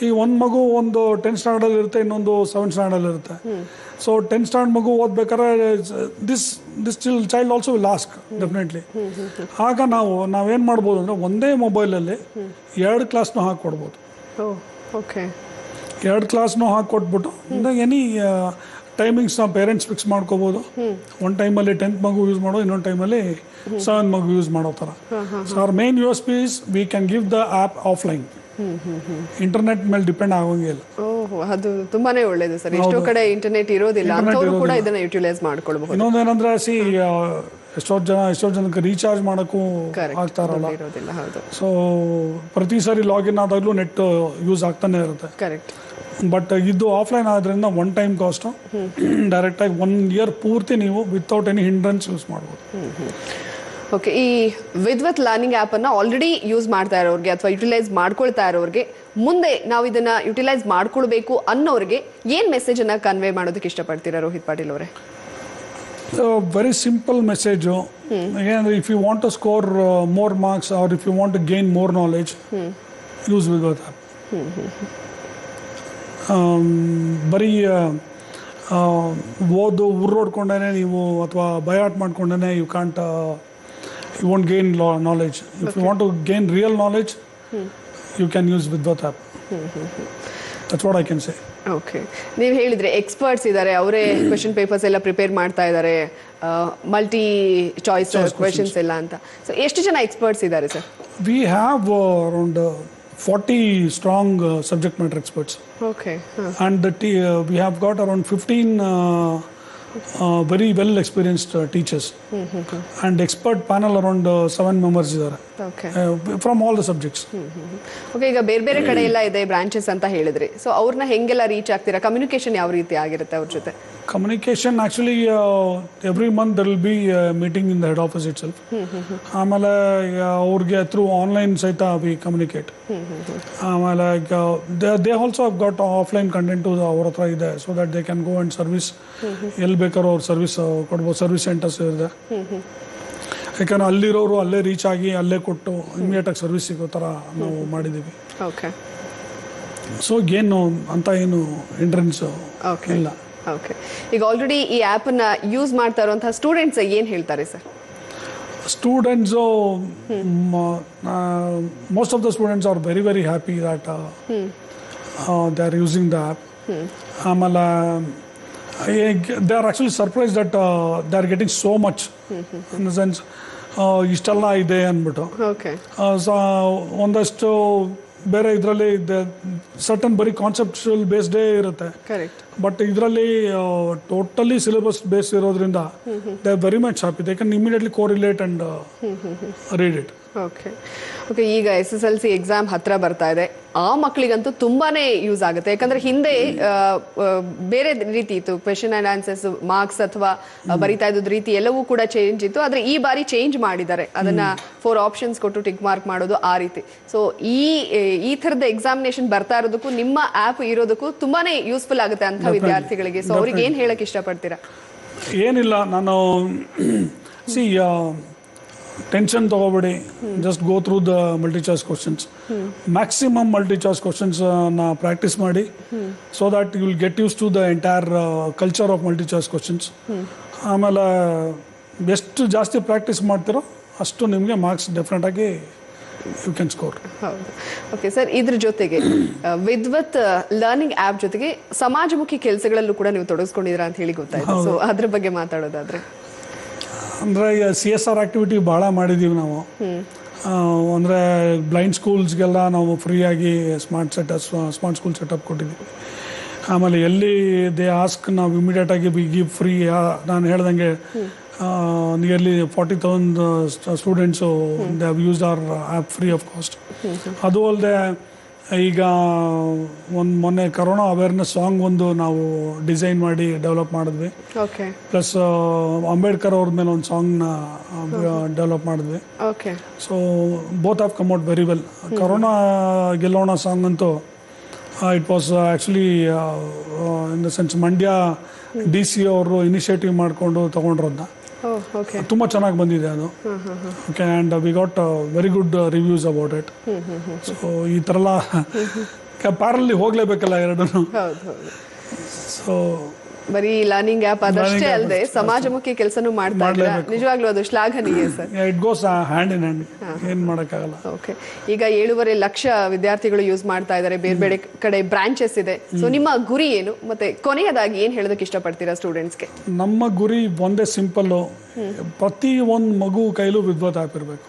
ಈಗ ಒಂದು ಮಗು ಒಂದು 10th ಸ್ಟ್ಯಾಂಡರ್ಡಲ್ಲಿ ಇರುತ್ತೆ, ಇನ್ನೊಂದು 7th ಸ್ಟ್ಯಾಂಡರ್ಡಲ್ಲಿ ಇರುತ್ತೆ. ಸೊ 10th ಸ್ಟ್ಯಾಂಡರ್ಡ್ ಮಗು ಓದ್ಬೇಕಾದ್ರೆ this child also will ask definitely. ಆಗ ನಾವೇನು ಮಾಡ್ಬೋದು ಅಂದರೆ ಒಂದೇ ಮೊಬೈಲಲ್ಲಿ 2 ಕ್ಲಾಸ್ನೂ ಹಾಕಿಕೊಡ್ಬೋದು. ಓಕೆ, 2 ಕ್ಲಾಸ್ನೂ ಹಾಕಿಕೊಟ್ಬಿಟ್ಟು ಎನಿ ಟೈಮಿಂಗ್ಸ್ ನಾವು ಪೇರೆಂಟ್ಸ್ ಫಿಕ್ಸ್ ಮಾಡ್ಕೋಬೋದು. ಒಂದು ಟೈಮಲ್ಲಿ 10th ಮಗು ಯೂಸ್ ಮಾಡೋ, ಇನ್ನೊಂದು ಟೈಮಲ್ಲಿ 7th ಮಗು ಯೂಸ್ ಮಾಡೋ ಥರ. ಸೊ ಅವ್ರ main USP is we can give the app offline, internet ಮೇಲೆ ಡಿಪೆಂಡ್ ಆಗೋಂಗಿಲ್ಲ. ಅದು ತುಂಬಾನೇ ಒಳ್ಳೇದು ಸರ್. ಎಷ್ಟೋ ಕಡೆ ಇಂಟರ್ನೆಟ್ ಇರೋದಿಲ್ಲ, ಅಂತವರು ಕೂಡ ಇದನ್ನ ಯುಟಿಲೈಸ್ ಮಾಡ್ಕೊಳ್ಬಹುದು. ಇನ್ನೊಂದೇನಂದ್ರೆ ಎಷ್ಟೋ ಜನಕ್ಕೆ ರೀಚಾರ್ಜ್ ಮಾಡೋಕ್ಕೂ ಆಗ್ತಾರಲ್ಲ. ಸೊ ಪ್ರತಿ ಸಾರಿ ಲಾಗಿನ್ ಆದಾಗಲೂ ನೆಟ್ ಯೂಸ್ ಆಗ್ತಾನೆ ಇರುತ್ತೆ. ಕರೆಕ್ಟ್. ಬಟ್ ಇದು ಆಫ್ಲೈನ್ ಆದ್ರಿಂದ ಒನ್ ಟೈಮ್ ಕಾಸ್ಟು, ಡೈರೆಕ್ಟಾಗಿ 1 ಇಯರ್ ಪೂರ್ತಿ ನೀವು ವಿತೌಟ್ ಎನಿ ಹಿಂಡ್ರೆನ್ಸ್ ಯೂಸ್ ಮಾಡ್ಬೋದು. ಓಕೆ, ಈ ವಿದ್ವತ್ ಲರ್ನಿಂಗ್ ಆ್ಯಪನ್ನು ಆಲ್ರೆಡಿ ಯೂಸ್ ಮಾಡ್ತಾ ಇರೋರಿಗೆ ಅಥವಾ ಯುಟಿಲೈಸ್ ಮಾಡ್ಕೊಳ್ತಾ ಇರೋರಿಗೆ, ಮುಂದೆ ನಾವು ಇದನ್ನ ಯುಟಿಲೈಸ್ ಮಾಡ್ಕೊಳ್ಬೇಕು ಅನ್ನೋರಿಗೆ ಏನು ಮೆಸೇಜನ್ನು ಕನ್ವೆ ಮಾಡೋದಕ್ಕೆ ಇಷ್ಟಪಡ್ತೀರಾ ರೋಹಿತ್ ಪಾಟೀಲ್ ಅವರೇ? Very simple message. ಏನಂದರೆ, if you want to score more marks or if you want to gain more knowledge, use Vidvat app. ಬರೀ ಓದು ಉರ್ರೋಡ್ಕೊಂಡೇ ನೀವು ಅಥವಾ ಬಯಾಟ್ ಮಾಡ್ಕೊಂಡೇ you won't gain knowledge. If you want to gain real knowledge, you can use Vidvat app. That's what I can say. Okay, ನೀವು ಹೇಳಿದ್ರೆ experts ಇದ್ದಾರೆ, ಅವರೇ ಕ್ವೆಶನ್ ಪೇಪರ್ಸ್ ಎಲ್ಲ ಪ್ರಿಪೇರ್ ಮಾಡ್ತಾ ಇದ್ದಾರೆ, ಮಲ್ಟಿ ಚಾಯ್ಸ್ ಕ್ವೆಶನ್ಸ್ ಎಲ್ಲ ಅಂತ. ಸೊ ಎಷ್ಟು ಜನ ಎಕ್ಸ್ಪರ್ಟ್ಸ್ ಇದ್ದಾರೆ sir? We have around 40 strong subject matter experts. Okay. And we have got around 15 very well experienced teachers. And expert panel around 7 members ಇದ್ದಾರೆ. Okay. From all the subjects. Okay, ಈಗ ಬೇರೆ ಬೇರೆ ಕಡೆ ಎಲ್ಲ ಇದೆ ಬ್ರಾಂಚಸ್ ಅಂತ ಹೇಳಿದ್ರಿ. ಸೊ ಅವ್ರನ್ನ ಹೆಂಗೆಲ್ಲ ರೀಚ್ ಆಗ್ತೀರಾ? ಕಮ್ಯುನಿಕೇಶನ್ ಯಾವ ರೀತಿ ಆಗಿರುತ್ತೆ ಅವ್ರ ಜೊತೆ? Communication actually every month there will be a meeting in the head office itself. ಆಮೇಲೆ ಅವ್ರಿಗೆ ಥ್ರೂ ಆನ್ಲೈನ್ ಸಹಿತ we communicate. ಆಮೇಲೆ they also have got offline content ಅವ್ರ ಹತ್ರ ಇದೆ, so that they can go and service ಎಲ್ಲಿ ಬೇಕಾದ್ರೂ ಅವ್ರ ಸರ್ವಿಸ್ ಕೊಡ್ಬೋದು. ಸರ್ವಿಸ್ ಸೆಂಟರ್ಸ್ ಇದೆ, ಯಾಕಂದ್ರೆ ಅಲ್ಲಿರೋರು ಅಲ್ಲೇ ರೀಚ್ ಆಗಿ ಅಲ್ಲೇ ಕೊಟ್ಟು ಇಮಿಡಿಯೇಟಾಗಿ ಸರ್ವಿಸ್ ಸಿಗೋ ಥರ ನಾವು ಮಾಡಿದ್ದೀವಿ. ಓಕೆ. ಸೊ ಏನು ಅಂತ ಏನು ಎಂಟ್ರೆನ್ಸ್ ಇಲ್ಲ. ಓಕೆ, ಈಗ ಆಲ್ರೆಡಿ ಈ ಆ್ಯಪನ್ನು ಯೂಸ್ ಮಾಡ್ತಾ ಇರುವಂತಹ ಸ್ಟೂಡೆಂಟ್ಸ್ ಏನು ಹೇಳ್ತಾರೆ sir? Students, most of the students are very very happy that they are using the app. ಆಮೇಲೆ they are actually surprised that they are getting so much, in the sense ಇಷ್ಟೆಲ್ಲ ಇದೆ ಅಂದ್ಬಿಟ್ಟು. So ಒಂದಷ್ಟು ಬೇರೆ ಇದರಲ್ಲಿ certain ಬರೀ conceptual ಬೇಸ್ಡೇ ಇರುತ್ತೆ. But ಇದರಲ್ಲಿ ಟೋಟಲಿ ಸಿಲೆಬಸ್ ಬೇಸ್ ಇರೋದ್ರಿಂದ they are very much happy. They can immediately correlate and read it. Okay, ಈಗ SSLC ಎಕ್ಸಾಮ್ ಹತ್ರ ಬರ್ತಾ ಇದೆ. ಆ ಮಕ್ಕಳಿಗಂತೂ ತುಂಬಾನೇ ಯೂಸ್ ಆಗುತ್ತೆ, ಯಾಕಂದ್ರೆ ಹಿಂದೆ ಬೇರೆ ರೀತಿ ಇತ್ತು, ಕ್ವೆಶನ್ ಅಂಡ್ ಆನ್ಸರ್ಸ್, ಮಾರ್ಕ್ಸ್ ಅಥವಾ ಬರಿತಾ ಇದ್ದ ರೀತಿ ಎಲ್ಲವೂ ಕೂಡ ಚೇಂಜ್ ಇತ್ತು. ಆದ್ರೆ ಈ ಬಾರಿ ಚೇಂಜ್ ಮಾಡಿದ್ದಾರೆ, ಅದನ್ನ 4 ಆಪ್ಷನ್ಸ್ ಕೊಟ್ಟು ಟಿಕ್ ಮಾರ್ಕ್ ಮಾಡೋದು ಆ ರೀತಿ. ಸೊ ಈ ಥರದ ಎಕ್ಸಾಮಿನೇಷನ್ ಬರ್ತಾ ಇರೋದಕ್ಕೂ ನಿಮ್ಮ ಆ್ಯಪ್ ಇರೋದಕ್ಕೂ ತುಂಬಾನೇ ಯೂಸ್ಫುಲ್ ಆಗುತ್ತೆ ಅಂತ ವಿದ್ಯಾರ್ಥಿಗಳಿಗೆ. ಸೊ ಅವ್ರಿಗೆ ಏನ್ ಹೇಳಕ್ ಇಷ್ಟಪಡ್ತೀರಾ? ಏನಿಲ್ಲ, ನಾನು ಟೆನ್ಷನ್ ತಗೋಬೇಡಿ, just go through the multi choice questions. Maximum multi choice questions ನ ಪ್ರಾಕ್ಟೀಸ್ ಮಾಡಿ, so that you will get use to the entire culture of multi choice questions. ಆಮೇಲೆ ಎಷ್ಟು ಜಾಸ್ತಿ ಪ್ರಾಕ್ಟೀಸ್ ಮಾಡ್ತಿರೋ ಅಷ್ಟು ನಿಮಗೆ ಮಾರ್ಕ್ಸ್ ಡೆಫಿನೆಟ್ ಆಗಿ you can score. Okay sir, ಇದ್ರ ಜೊತೆಗೆ ವಿದ್ವತ್ ಲರ್ನಿಂಗ್ ಆ್ಯಪ್ ಜೊತೆಗೆ ಸಮಾಜಮುಖಿ ಕೆಲಸಗಳಲ್ಲೂ ಕೂಡ ನೀವು ತೊಡಗಿಸ್ಕೊಂಡಿದ್ದೀರಾ ಅಂತ ಹೇಳಿ ಗೊತ್ತಾಯ್ತು. ಸೊ ಅದ್ರ ಬಗ್ಗೆ ಮಾತಾಡೋದಾದ್ರೆ, ಅಂದರೆ CSR ಆ್ಯಕ್ಟಿವಿಟಿ ಭಾಳ ಮಾಡಿದ್ದೀವಿ ನಾವು. ಅಂದರೆ ಬ್ಲೈಂಡ್ ಸ್ಕೂಲ್ಸ್ಗೆಲ್ಲ ನಾವು ಫ್ರೀಯಾಗಿ ಸ್ಮಾರ್ಟ್ ಸ್ಕೂಲ್ ಸೆಟಪ್ ಕೊಟ್ಟಿದ್ದೀವಿ. ಆಮೇಲೆ ಎಲ್ಲಿ ದೇ ಆಸ್ಕ್ ನಾವು ಇಮಿಡಿಯೇಟಾಗಿ ವಿ ಗಿವ್ ಫ್ರೀ. ನಾನು ಹೇಳ್ದಂಗೆ nearly 40,000 students they have used our app free of cost. ಅದು ಅಲ್ಲದೆ ಈಗ ಒಂದು ಮೊನ್ನೆ ಕರೋನಾ ಅವೇರ್ನೆಸ್ ಸಾಂಗ್ ಒಂದು ನಾವು ಡಿಸೈನ್ ಮಾಡಿ ಡೆವಲಪ್ ಮಾಡಿದ್ವಿ. ಓಕೆ. ಪ್ಲಸ್ ಅಂಬೇಡ್ಕರ್ ಅವ್ರ ಮೇಲೆ ಒಂದು ಸಾಂಗ್ನ ಡೆವಲಪ್ ಮಾಡಿದ್ವಿ. Okay. So both have come out very well. Corona ಗೆಲ್ಲೋಣ ಸಾಂಗ್ ಅಂತೂ it was actually in the sense Mandya DC ಅವರು ಇನಿಷಿಯೇಟಿವ್ ಮಾಡಿಕೊಂಡು ತೊಗೊಂಡ್ರದನ್ನ. ತುಂಬ ಚೆನ್ನಾಗಿ ಬಂದಿದೆ ಅದು. Okay. And we got very good reviews about it. So ಈ ಥರ ಎಲ್ಲ ಪ್ಯಾರಲ್ಲಿ ಹೋಗಲೇಬೇಕಲ್ಲ ಎರಡೂ. ಸೊ ಬರೀ ಲರ್ನಿಂಗ್ ಆ್ಯಪ್ ಅದಷ್ಟೇ ಅಲ್ಲದೆ ಸಮಾಜಮುಖಿ ಕೆಲಸನೂ ಮಾಡ್ತಾ ಇದ್ದೀರಾ, ನಿಜವಾಗ್ಲೂ ಅದು ಶ್ಲಾಘನೀಯ sir. It goes hand in hand, ಏನು ಮಾಡೋಕ್ಕಾಗಲ್ಲ. ಓಕೆ. ಈಗ 7.5 ಲಕ್ಷ ವಿದ್ಯಾರ್ಥಿಗಳು ಯೂಸ್ ಮಾಡ್ತಾ ಇದ್ದಾರೆ, ಬೇರೆ ಬೇರೆ ಕಡೆ ಬ್ರಾಂಚಸ್ ಇದೆ. ಸೊ ನಿಮ್ಮ ಗುರಿ ಏನು, ಮತ್ತೆ ಕೊನೆಯದಾಗಿ ಏನು ಹೇಳೋದಕ್ಕೆ ಇಷ್ಟಪಡ್ತೀರಾ ಸ್ಟೂಡೆಂಟ್ಸ್ಗೆ? ನಮ್ಮ ಗುರಿ ಒಂದೇ ಸಿಂಪಲ್ಲು, ಪ್ರತಿ ಒಂದು ಮಗು ಕೈಲೂ ವಿದ್ವತ್ ಆ್ಯಪ್ ಇರಬೇಕು.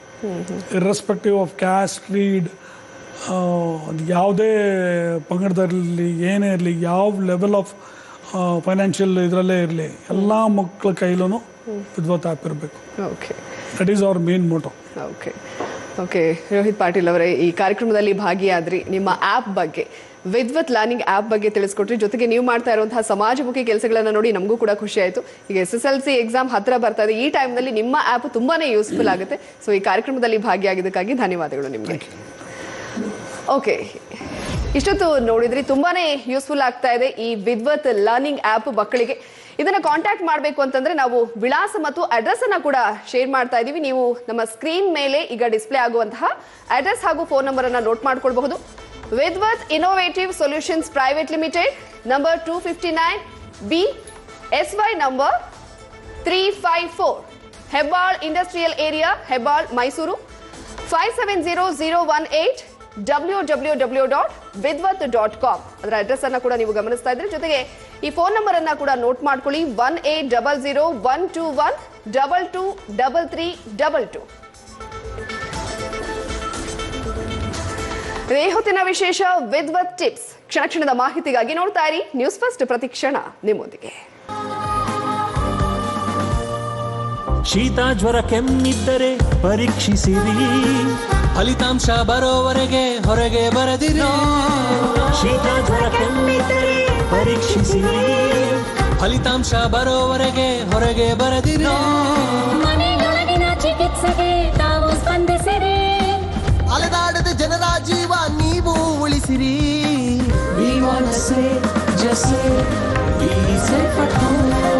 ಇರ್ರೆಸ್ಪೆಕ್ಟಿವ್ ಆಫ್ ಕ್ಯಾಸ್ಟ್, ಕ್ರೀಡ್, ಯಾವುದೇ ಪಂಗಡದಲ್ಲಿ ಏನೇ ಇರಲಿ, ಯಾವ ಲೆವೆಲ್ ಆಫ್ ಫೈನಾನ್ಷಿಯಲ್ ಇದರಲ್ಲೇ ಇರಲಿ, ಎಲ್ಲ ಮಕ್ಕಳ ಕೈಲೂ ವಿದ್ವತ್ ಆ್ಯಪ್ ಇರಬೇಕು. Okay. That is our main motto. Okay. Okay. Rohit Patil ಅವರೇ, ಈ ಕಾರ್ಯಕ್ರಮದಲ್ಲಿ ಭಾಗಿಯಾದ್ರಿ, ನಿಮ್ಮ ಆ್ಯಪ್ ಬಗ್ಗೆ, ವಿದ್ವತ್ ಲರ್ನಿಂಗ್ ಆ್ಯಪ್ ಬಗ್ಗೆ ತಿಳಿಸ್ಕೊಟ್ರಿ. ಜೊತೆಗೆ ನೀವು ಮಾಡ್ತಾ ಇರುವಂತಹ ಸಮಾಜಮುಖಿ ಕೆಲಸಗಳನ್ನ ನೋಡಿ ನಮಗೂ ಕೂಡ ಖುಷಿ ಆಯಿತು. ಈಗ SSLC ಎಕ್ಸಾಮ್ ಹತ್ರ ಬರ್ತಾ ಇದೆ, ಈ ಟೈಮ್ನಲ್ಲಿ ನಿಮ್ಮ ಆ್ಯಪ್ ತುಂಬಾನೇ ಯೂಸ್ಫುಲ್ ಆಗುತ್ತೆ. ಸೊ ಈ ಕಾರ್ಯಕ್ರಮದಲ್ಲಿ ಭಾಗಿಯಾಗಿದ್ದಕ್ಕಾಗಿ ಧನ್ಯವಾದಗಳು ನಿಮಗೆ. ಓಕೆ. ಇಷ್ಟೊತ್ತು ನೋಡಿದ್ರಿ, ತುಂಬಾನೇ ಯೂಸ್ಫುಲ್ ಆಗ್ತಾ ಇದೆ ಈ ವಿದ್ವತ್ ಲರ್ನಿಂಗ್ ಆ್ಯಪ್ ಮಕ್ಕಳಿಗೆ. ಇದನ್ನ ಕಾಂಟ್ಯಾಕ್ಟ್ ಮಾಡಬೇಕು ಅಂತಂದ್ರೆ ನಾವು ವಿಳಾಸ ಮತ್ತು ಅಡ್ರೆಸ್ ಅನ್ನ ಕೂಡ ಶೇರ್ ಮಾಡ್ತಾ ಇದೀವಿ. ನೀವು ನಮ್ಮ ಸ್ಕ್ರೀನ್ ಮೇಲೆ ಈಗ ಡಿಸ್ಪ್ಲೇ ಆಗುವಂತಹ ಅಡ್ರೆಸ್ ಹಾಗೂ ಫೋನ್ ನಂಬರ್ ಅನ್ನ ನೋಟ್ ಮಾಡ್ಕೊಳ್ಬಹುದು. Vidvat innovative solutions private limited, number 259B, SY number 354, Hebbal industrial area, Hebbal, Mysuru, 570018, www.vidvat.com. ಅದರ ಅಡ್ರೆಸ್ ಅನ್ನ ಕೂಡ ನೀವು ಗಮನಿಸ್ತಾ ಇದ್ರಿ. ಜೊತೆಗೆ ಈ ಫೋನ್ ನಂಬರ್ ಅನ್ನ ಕೂಡ ನೋಟ್ ಮಾಡ್ಕೊಳ್ಳಿ, 180012122322. ಇದೇ ಹೊತ್ತಿನ ವಿಶೇಷ ವಿದ್ವತ್ ಟಿಪ್ಸ್. ಕ್ಷಣ ಕ್ಷಣದ ಮಾಹಿತಿಗಾಗಿ ನೋಡ್ತಾ ಇರಿ ನ್ಯೂಸ್ ಫಸ್ಟ್, ಪ್ರತಿ ಕ್ಷಣ ನಿಮ್ಮೊಂದಿಗೆ. ಶೀತ ಜ್ವರ ಕೆಮ್ಮಿದ್ದರೆ ಪರೀಕ್ಷಿಸಿರಿ, ಫಲಿತಾಂಶ ಬರೋವರೆಗೆ ಹೊರಗೆ ಬರದಿರಿ. ಶೀತ ಜ್ವರ ಕೆಮ್ಮಿದ್ದರೆ ಪರೀಕ್ಷಿಸಿರಿ, ಫಲಿತಾಂಶ ಬರೋವರೆಗೆ ಹೊರಗೆ ಬರದಿರಿ. ಮನೆಯೊಳಗಿನ ಚಿಕಿತ್ಸೆಗೆ ತಾವು ಸ್ಪಂದಿಸಿರಿ, ಅಲೆದಾಡದ ಜನರ ಜೀವ ನೀವು ಉಳಿಸಿರಿ. We wanna say, just say, be safe at home.